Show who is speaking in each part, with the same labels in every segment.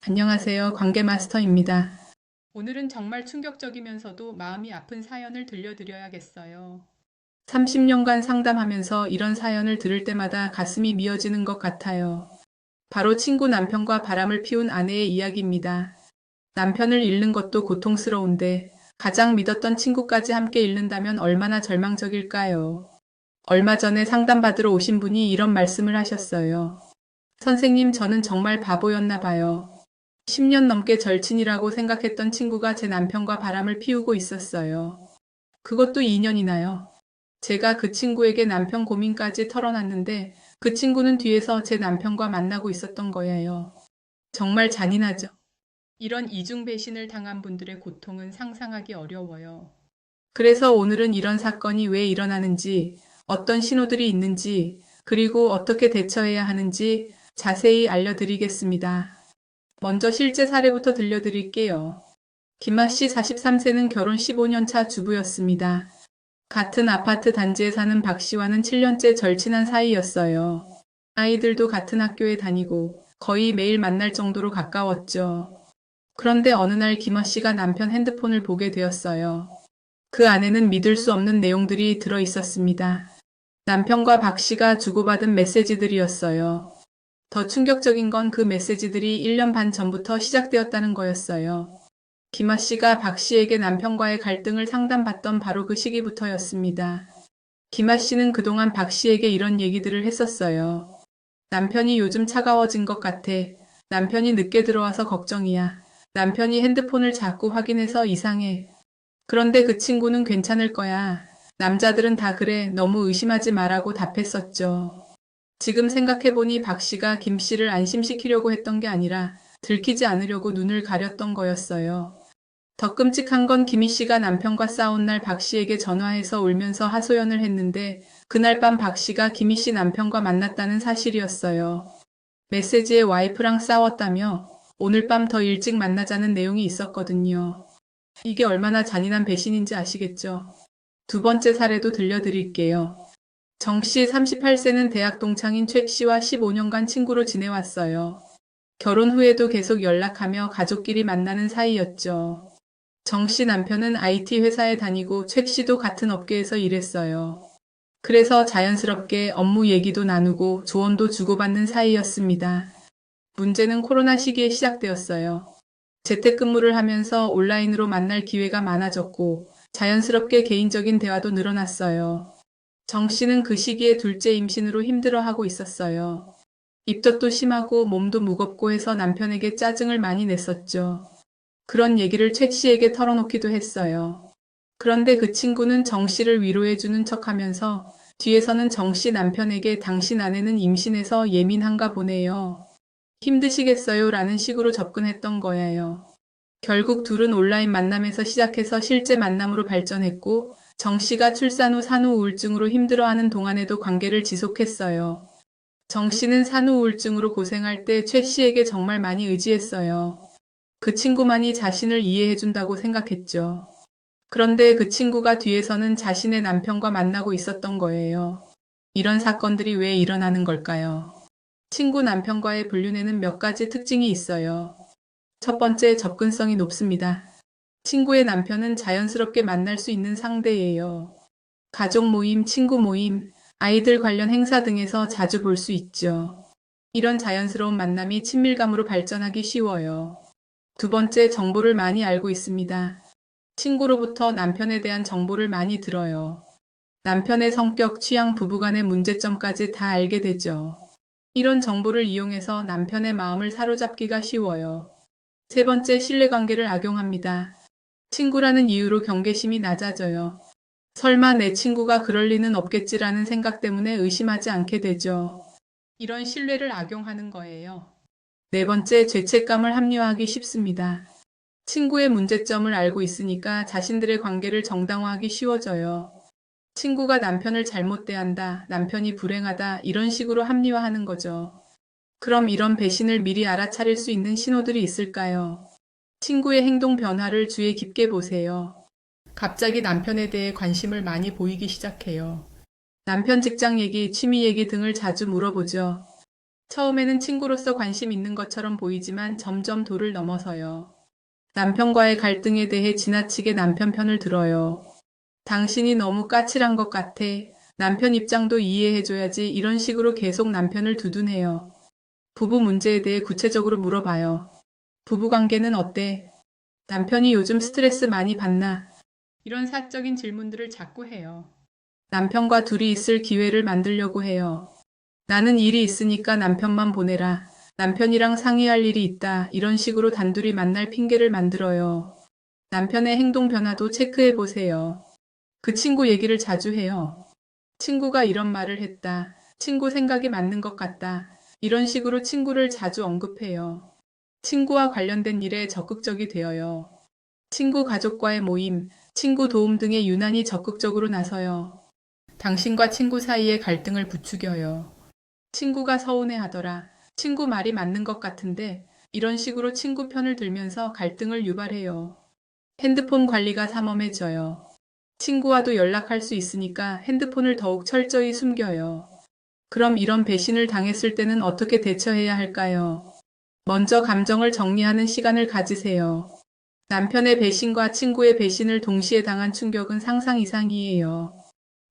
Speaker 1: 안녕하세요. 관계마스터입니다. 오늘은 정말 충격적이면서도 마음이 아픈 사연을 들려드려야겠어요. 30년간 상담하면서 이런 사연을 들을 때마다 가슴이 미어지는 것 같아요. 바로 친구 남편과 바람을 피운 아내의 이야기입니다. 남편을 잃는 것도 고통스러운데 가장 믿었던 친구까지 함께 잃는다면 얼마나 절망적일까요? 얼마 전에 상담받으러 오신 분이 이런 말씀을 하셨어요. 선생님, 저는 정말 바보였나 봐요. 10년 넘게 절친이라고 생각했던 친구가 제 남편과 바람을 피우고 있었어요. 그것도 2년이나요. 제가 그 친구에게 남편 고민까지 털어놨는데 그 친구는 뒤에서 제 남편과 만나고 있었던 거예요. 정말 잔인하죠. 이런 이중 배신을 당한 분들의 고통은 상상하기 어려워요. 그래서 오늘은 이런 사건이 왜 일어나는지, 어떤 신호들이 있는지, 그리고 어떻게 대처해야 하는지 자세히 알려드리겠습니다. 먼저 실제 사례부터 들려드릴게요. 김아 씨 43세는 결혼 15년 차 주부였습니다. 같은 아파트 단지에 사는 박 씨와는 7년째 절친한 사이였어요. 아이들도 같은 학교에 다니고 거의 매일 만날 정도로 가까웠죠. 그런데 어느 날 김아 씨가 남편 핸드폰을 보게 되었어요. 그 안에는 믿을 수 없는 내용들이 들어 있었습니다. 남편과 박 씨가 주고받은 메시지들이었어요. 더 충격적인 건 그 메시지들이 1년 반 전부터 시작되었다는 거였어요. 김아 씨가 박 씨에게 남편과의 갈등을 상담받던 바로 그 시기부터였습니다. 김아 씨는 그동안 박 씨에게 이런 얘기들을 했었어요. 남편이 요즘 차가워진 것 같아. 남편이 늦게 들어와서 걱정이야. 남편이 핸드폰을 자꾸 확인해서 이상해. 그런데 그 친구는 괜찮을 거야. 남자들은 다 그래. 너무 의심하지 말라고 답했었죠. 지금 생각해보니 박 씨가 김 씨를 안심시키려고 했던 게 아니라 들키지 않으려고 눈을 가렸던 거였어요. 더 끔찍한 건 김희 씨가 남편과 싸운 날 박 씨에게 전화해서 울면서 하소연을 했는데 그날 밤 박 씨가 김희 씨 남편과 만났다는 사실이었어요. 메시지에 와이프랑 싸웠다며 오늘 밤 더 일찍 만나자는 내용이 있었거든요. 이게 얼마나 잔인한 배신인지 아시겠죠? 두 번째 사례도 들려드릴게요. 정 씨 38세는 대학 동창인 최 씨와 15년간 친구로 지내왔어요. 결혼 후에도 계속 연락하며 가족끼리 만나는 사이였죠. 정 씨 남편은 IT 회사에 다니고 최 씨도 같은 업계에서 일했어요. 그래서 자연스럽게 업무 얘기도 나누고 조언도 주고받는 사이였습니다. 문제는 코로나 시기에 시작되었어요. 재택근무를 하면서 온라인으로 만날 기회가 많아졌고 자연스럽게 개인적인 대화도 늘어났어요. 정 씨는 그 시기에 둘째 임신으로 힘들어하고 있었어요. 입덧도 심하고 몸도 무겁고 해서 남편에게 짜증을 많이 냈었죠. 그런 얘기를 최 씨에게 털어놓기도 했어요. 그런데 그 친구는 정 씨를 위로해주는 척하면서 뒤에서는 정 씨 남편에게 당신 아내는 임신해서 예민한가 보네요. 힘드시겠어요? 라는 식으로 접근했던 거예요. 결국 둘은 온라인 만남에서 시작해서 실제 만남으로 발전했고 정 씨가 출산 후 산후 우울증으로 힘들어하는 동안에도 관계를 지속했어요. 정 씨는 산후 우울증으로 고생할 때 최 씨에게 정말 많이 의지했어요. 그 친구만이 자신을 이해해준다고 생각했죠. 그런데 그 친구가 뒤에서는 자신의 남편과 만나고 있었던 거예요. 이런 사건들이 왜 일어나는 걸까요? 친구 남편과의 불륜에는 몇 가지 특징이 있어요. 첫 번째, 접근성이 높습니다. 친구의 남편은 자연스럽게 만날 수 있는 상대예요. 가족 모임, 친구 모임, 아이들 관련 행사 등에서 자주 볼 수 있죠. 이런 자연스러운 만남이 친밀감으로 발전하기 쉬워요. 두 번째, 정보를 많이 알고 있습니다. 친구로부터 남편에 대한 정보를 많이 들어요. 남편의 성격, 취향, 부부간의 문제점까지 다 알게 되죠. 이런 정보를 이용해서 남편의 마음을 사로잡기가 쉬워요. 세 번째, 신뢰관계를 악용합니다. 친구라는 이유로 경계심이 낮아져요. 설마 내 친구가 그럴 리는 없겠지라는 생각 때문에 의심하지 않게 되죠. 이런 신뢰를 악용하는 거예요. 네 번째, 죄책감을 합리화하기 쉽습니다. 친구의 문제점을 알고 있으니까 자신들의 관계를 정당화하기 쉬워져요. 친구가 남편을 잘못 대한다, 남편이 불행하다, 이런 식으로 합리화하는 거죠. 그럼 이런 배신을 미리 알아차릴 수 있는 신호들이 있을까요? 친구의 행동 변화를 주의 깊게 보세요. 갑자기 남편에 대해 관심을 많이 보이기 시작해요. 남편 직장 얘기, 취미 얘기 등을 자주 물어보죠. 처음에는 친구로서 관심 있는 것처럼 보이지만 점점 도를 넘어서요. 남편과의 갈등에 대해 지나치게 남편 편을 들어요. 당신이 너무 까칠한 것 같아. 남편 입장도 이해해줘야지. 이런 식으로 계속 남편을 두둔해요. 부부 문제에 대해 구체적으로 물어봐요. 부부 관계는 어때? 남편이 요즘 스트레스 많이 받나? 이런 사적인 질문들을 자꾸 해요. 남편과 둘이 있을 기회를 만들려고 해요. 나는 일이 있으니까 남편만 보내라. 남편이랑 상의할 일이 있다. 이런 식으로 단둘이 만날 핑계를 만들어요. 남편의 행동 변화도 체크해 보세요. 그 친구 얘기를 자주 해요. 친구가 이런 말을 했다. 친구 생각이 맞는 것 같다. 이런 식으로 친구를 자주 언급해요. 친구와 관련된 일에 적극적이 되어요. 친구 가족과의 모임, 친구 도움 등에 유난히 적극적으로 나서요. 당신과 친구 사이의 갈등을 부추겨요. 친구가 서운해하더라. 친구 말이 맞는 것 같은데 이런 식으로 친구 편을 들면서 갈등을 유발해요. 핸드폰 관리가 삼엄해져요. 친구와도 연락할 수 있으니까 핸드폰을 더욱 철저히 숨겨요. 그럼 이런 배신을 당했을 때는 어떻게 대처해야 할까요? 먼저 감정을 정리하는 시간을 가지세요. 남편의 배신과 친구의 배신을 동시에 당한 충격은 상상 이상이에요.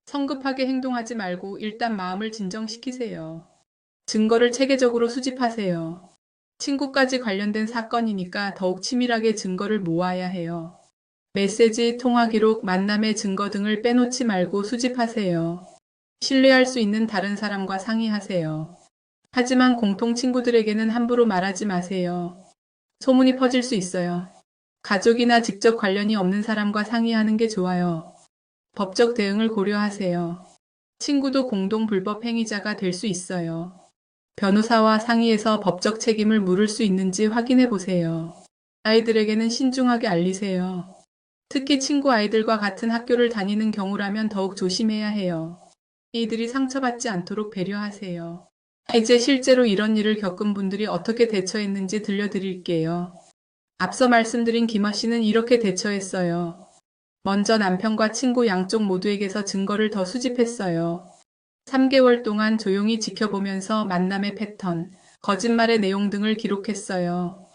Speaker 1: 성급하게 행동하지 말고 일단 마음을 진정시키세요. 증거를 체계적으로 수집하세요. 친구까지 관련된 사건이니까 더욱 치밀하게 증거를 모아야 해요. 메시지, 통화 기록, 만남의 증거 등을 빼놓지 말고 수집하세요. 신뢰할 수 있는 다른 사람과 상의하세요. 하지만 공통 친구들에게는 함부로 말하지 마세요. 소문이 퍼질 수 있어요. 가족이나 직접 관련이 없는 사람과 상의하는 게 좋아요. 법적 대응을 고려하세요. 친구도 공동 불법 행위자가 될 수 있어요. 변호사와 상의해서 법적 책임을 물을 수 있는지 확인해 보세요. 아이들에게는 신중하게 알리세요. 특히 친구 아이들과 같은 학교를 다니는 경우라면 더욱 조심해야 해요. 이들이 상처받지 않도록 배려하세요. 이제 실제로 이런 일을 겪은 분들이 어떻게 대처했는지 들려드릴게요. 앞서 말씀드린 김아 씨는 이렇게 대처했어요. 먼저 남편과 친구 양쪽 모두에게서 증거를 더 수집했어요. 3개월 동안 조용히 지켜보면서 만남의 패턴, 거짓말의 내용 등을 기록했어요.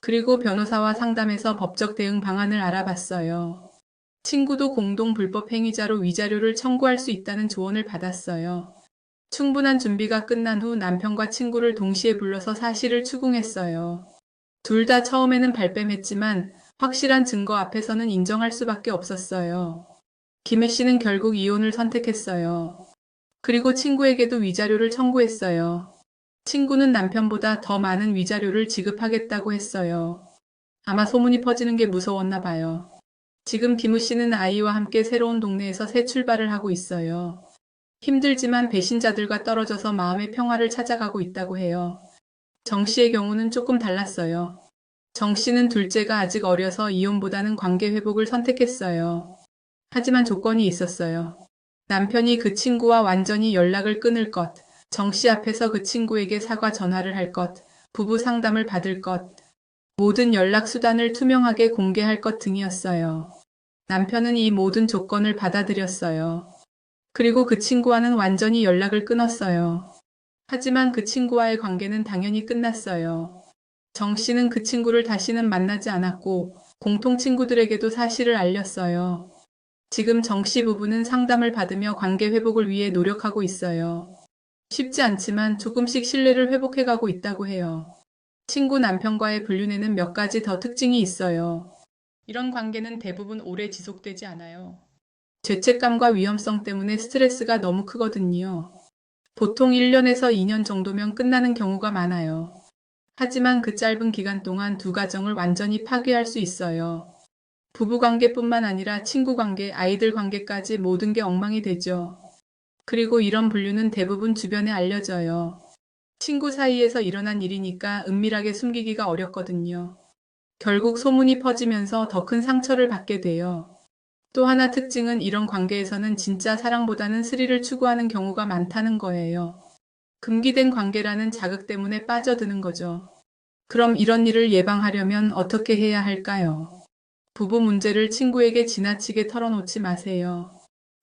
Speaker 1: 그리고 변호사와 상담해서 법적 대응 방안을 알아봤어요. 친구도 공동 불법 행위자로 위자료를 청구할 수 있다는 조언을 받았어요. 충분한 준비가 끝난 후 남편과 친구를 동시에 불러서 사실을 추궁했어요. 둘 다 처음에는 발뺌했지만 확실한 증거 앞에서는 인정할 수밖에 없었어요. 김혜 씨는 결국 이혼을 선택했어요. 그리고 친구에게도 위자료를 청구했어요. 친구는 남편보다 더 많은 위자료를 지급하겠다고 했어요. 아마 소문이 퍼지는 게 무서웠나 봐요. 지금 김우 씨는 아이와 함께 새로운 동네에서 새 출발을 하고 있어요. 힘들지만 배신자들과 떨어져서 마음의 평화를 찾아가고 있다고 해요. 정 씨의 경우는 조금 달랐어요. 정 씨는 둘째가 아직 어려서 이혼보다는 관계 회복을 선택했어요. 하지만 조건이 있었어요. 남편이 그 친구와 완전히 연락을 끊을 것, 정 씨 앞에서 그 친구에게 사과 전화를 할 것, 부부 상담을 받을 것, 모든 연락 수단을 투명하게 공개할 것 등이었어요. 남편은 이 모든 조건을 받아들였어요. 그리고 그 친구와는 완전히 연락을 끊었어요. 하지만 그 친구와의 관계는 당연히 끝났어요. 정 씨는 그 친구를 다시는 만나지 않았고 공통 친구들에게도 사실을 알렸어요. 지금 정 씨 부부는 상담을 받으며 관계 회복을 위해 노력하고 있어요. 쉽지 않지만 조금씩 신뢰를 회복해가고 있다고 해요. 친구 남편과의 불륜에는 몇 가지 더 특징이 있어요. 이런 관계는 대부분 오래 지속되지 않아요. 죄책감과 위험성 때문에 스트레스가 너무 크거든요. 보통 1년에서 2년 정도면 끝나는 경우가 많아요. 하지만 그 짧은 기간 동안 두 가정을 완전히 파괴할 수 있어요. 부부관계뿐만 아니라 친구관계, 아이들 관계까지 모든 게 엉망이 되죠. 그리고 이런 분류는 대부분 주변에 알려져요. 친구 사이에서 일어난 일이니까 은밀하게 숨기기가 어렵거든요. 결국 소문이 퍼지면서 더 큰 상처를 받게 돼요. 또 하나 특징은 이런 관계에서는 진짜 사랑보다는 스릴을 추구하는 경우가 많다는 거예요. 금기된 관계라는 자극 때문에 빠져드는 거죠. 그럼 이런 일을 예방하려면 어떻게 해야 할까요? 부부 문제를 친구에게 지나치게 털어놓지 마세요.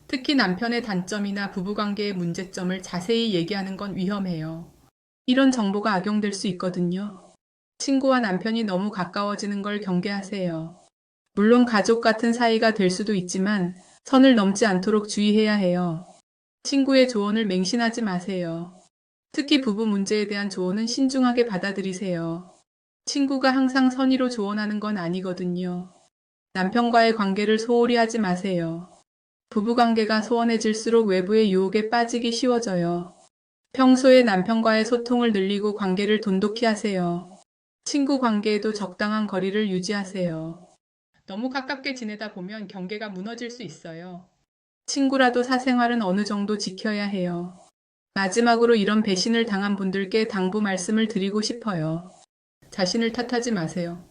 Speaker 1: 특히 남편의 단점이나 부부관계의 문제점을 자세히 얘기하는 건 위험해요. 이런 정보가 악용될 수 있거든요. 친구와 남편이 너무 가까워지는 걸 경계하세요. 물론 가족 같은 사이가 될 수도 있지만 선을 넘지 않도록 주의해야 해요. 친구의 조언을 맹신하지 마세요. 특히 부부 문제에 대한 조언은 신중하게 받아들이세요. 친구가 항상 선의로 조언하는 건 아니거든요. 남편과의 관계를 소홀히 하지 마세요. 부부관계가 소원해질수록 외부의 유혹에 빠지기 쉬워져요. 평소에 남편과의 소통을 늘리고 관계를 돈독히 하세요. 친구 관계에도 적당한 거리를 유지하세요. 너무 가깝게 지내다 보면 경계가 무너질 수 있어요. 친구라도 사생활은 어느 정도 지켜야 해요. 마지막으로 이런 배신을 당한 분들께 당부 말씀을 드리고 싶어요. 자신을 탓하지 마세요.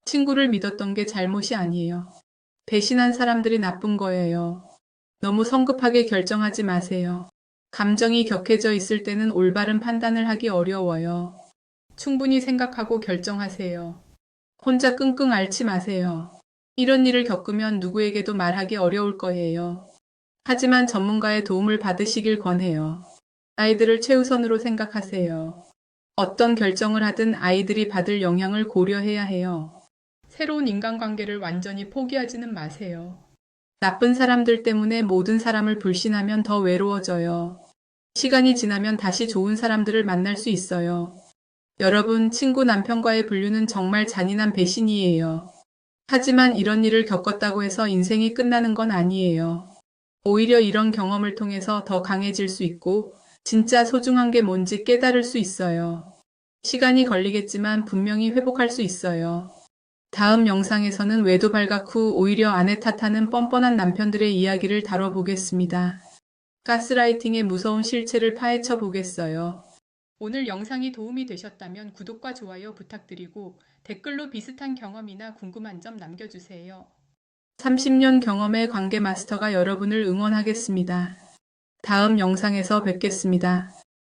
Speaker 1: 친구를 믿었던 게 잘못이 아니에요. 배신한 사람들이 나쁜 거예요. 너무 성급하게 결정하지 마세요. 감정이 격해져 있을 때는 올바른 판단을 하기 어려워요. 충분히 생각하고 결정하세요. 혼자 끙끙 앓지 마세요. 이런 일을 겪으면 누구에게도 말하기 어려울 거예요. 하지만 전문가의 도움을 받으시길 권해요. 아이들을 최우선으로 생각하세요. 어떤 결정을 하든 아이들이 받을 영향을 고려해야 해요. 새로운 인간관계를 완전히 포기하지는 마세요. 나쁜 사람들 때문에 모든 사람을 불신하면 더 외로워져요. 시간이 지나면 다시 좋은 사람들을 만날 수 있어요. 여러분, 친구 남편과의 분류는 정말 잔인한 배신이에요. 하지만 이런 일을 겪었다고 해서 인생이 끝나는 건 아니에요. 오히려 이런 경험을 통해서 더 강해질 수 있고, 진짜 소중한 게 뭔지 깨달을 수 있어요. 시간이 걸리겠지만 분명히 회복할 수 있어요. 다음 영상에서는 외도 발각 후 오히려 아내 탓하는 뻔뻔한 남편들의 이야기를 다뤄보겠습니다. 가스라이팅의 무서운 실체를 파헤쳐 보겠어요. 오늘 영상이 도움이 되셨다면 구독과 좋아요 부탁드리고 댓글로 비슷한 경험이나 궁금한 점 남겨주세요. 30년 경험의 관계 마스터가 여러분을 응원하겠습니다. 다음 영상에서 뵙겠습니다.